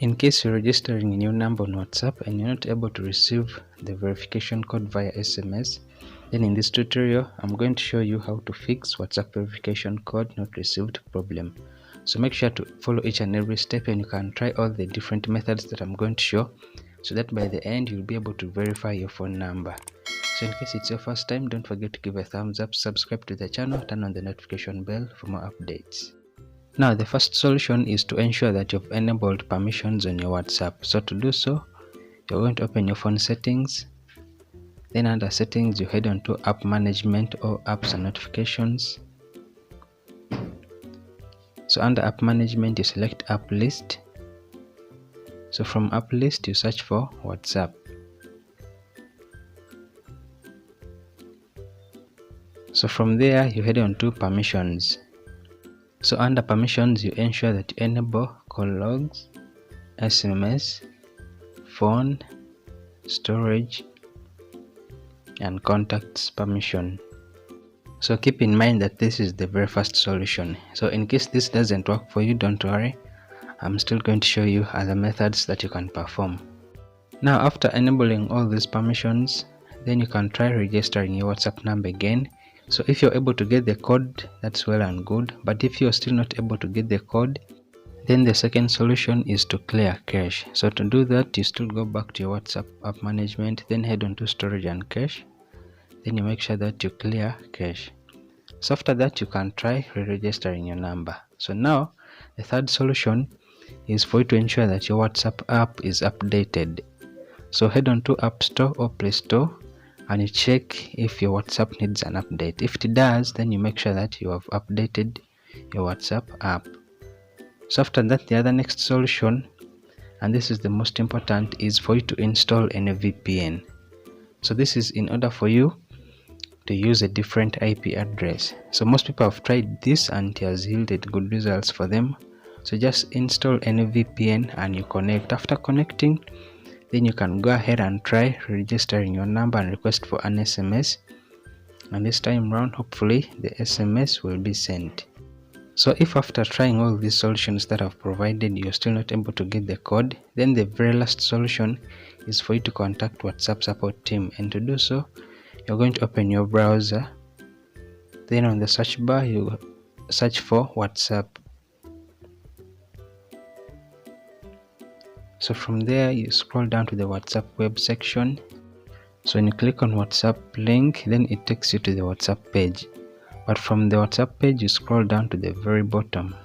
In case you're registering a new number on WhatsApp and you're not able to receive the verification code via SMS, then in this tutorial I'm going to show you how to fix WhatsApp verification code not received problem. So make sure to follow each and every step, and you can try all the different methods that I'm going to show, so that by the end you'll be able to verify your phone number. So in case it's your first time, don't forget to give a thumbs up, subscribe to the channel, turn on the notification bell for more updates. Now the first solution is to ensure that you've enabled permissions on your WhatsApp. So to do so, you're going to open your phone settings. Then under settings, you head on to app management or apps and notifications. So under app management, you select app list. So from app list, you search for WhatsApp. So from there, you head on to permissions. So under permissions, you ensure that you enable call logs, SMS, phone, storage, and contacts permission. So keep in mind that this is the very first solution. So in case this doesn't work for you, don't worry. I'm still going to show you other methods that you can perform. Now after enabling all these permissions, then you can try registering your WhatsApp number again. So if you're able to get the code, that's well and good, but if you're still not able to get the code, then the second solution is to clear cache. So to do that, you still go back to your WhatsApp app management, then head on to storage and cache. Then you make sure that you clear cache. So after that, you can try re-registering your number. So now the third solution is for you to ensure that your WhatsApp app is updated. So head on to App Store or Play Store and you check if your WhatsApp needs an update. If it does, then you make sure that you have updated your WhatsApp app. So after that, the other next solution, and this is the most important, is for you to install a VPN. So this is in order for you to use a different IP address. So most people have tried this and it has yielded good results for them. So just install a VPN and you connect. After connecting, then you can go ahead and try registering your number and request for an SMS, and this time round hopefully the SMS will be sent. So if after trying all these solutions that I've provided you're still not able to get the code, then the very last solution is for you to contact WhatsApp support team, and to do so you're going to open your browser, then on the search bar you search for WhatsApp. So from there you scroll down to the WhatsApp web section. So when you click on WhatsApp link, then it takes you to the WhatsApp page. But from the WhatsApp page you scroll down to the very bottom.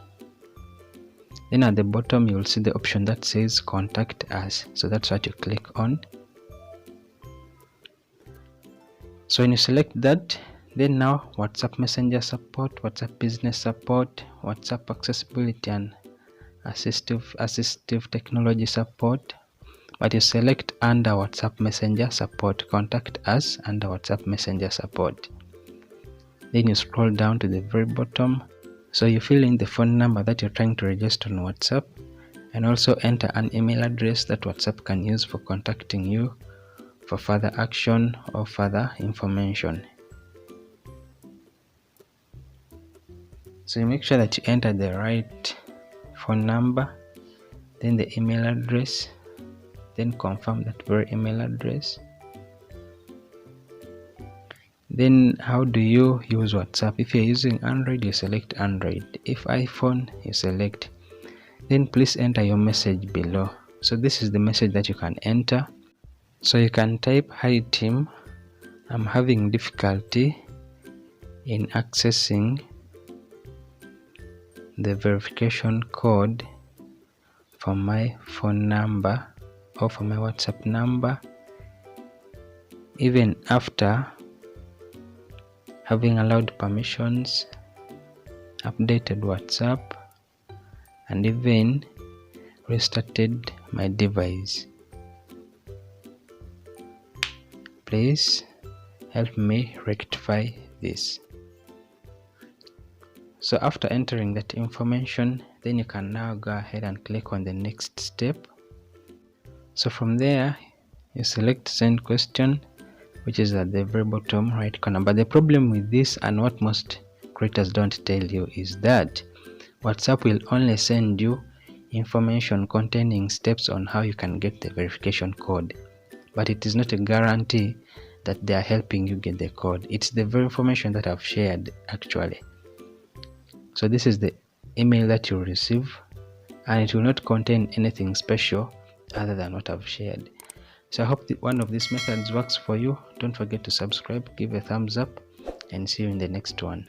Then at the bottom you will see the option that says contact us. So that's what you click on. So when you select that, then now WhatsApp Messenger support, WhatsApp Business support, WhatsApp accessibility and assistive technology support, but you select under WhatsApp Messenger support, contact us under WhatsApp Messenger support. Then you scroll down to the very bottom. So you fill in the phone number that you're trying to register on WhatsApp, and also enter an email address that WhatsApp can use for contacting you for further action or further information. So you make sure that you enter the right phone number, then the email address, then confirm that very email address. Then how do you use WhatsApp? If you're using Android, you select Android. If iPhone, you select. Then please enter your message below. So this is the message that you can enter. So you can type, "Hi team, I'm having difficulty in accessing the verification code for my phone number or for my WhatsApp number, even after having allowed permissions, updated WhatsApp, and even restarted my device. Please help me rectify this." So after entering that information, then you can now go ahead and click on the next step. So from there you select send question, which is at the very bottom right corner. But the problem with this, and what most creators don't tell you, is that WhatsApp will only send you information containing steps on how you can get the verification code, but it is not a guarantee that they are helping you get the code. It's the very information that I've shared actually. So this is the email that you'll receive, and it will not contain anything special other than what I've shared. So I hope that one of these methods works for you. Don't forget to subscribe, give a thumbs up, and see you in the next one.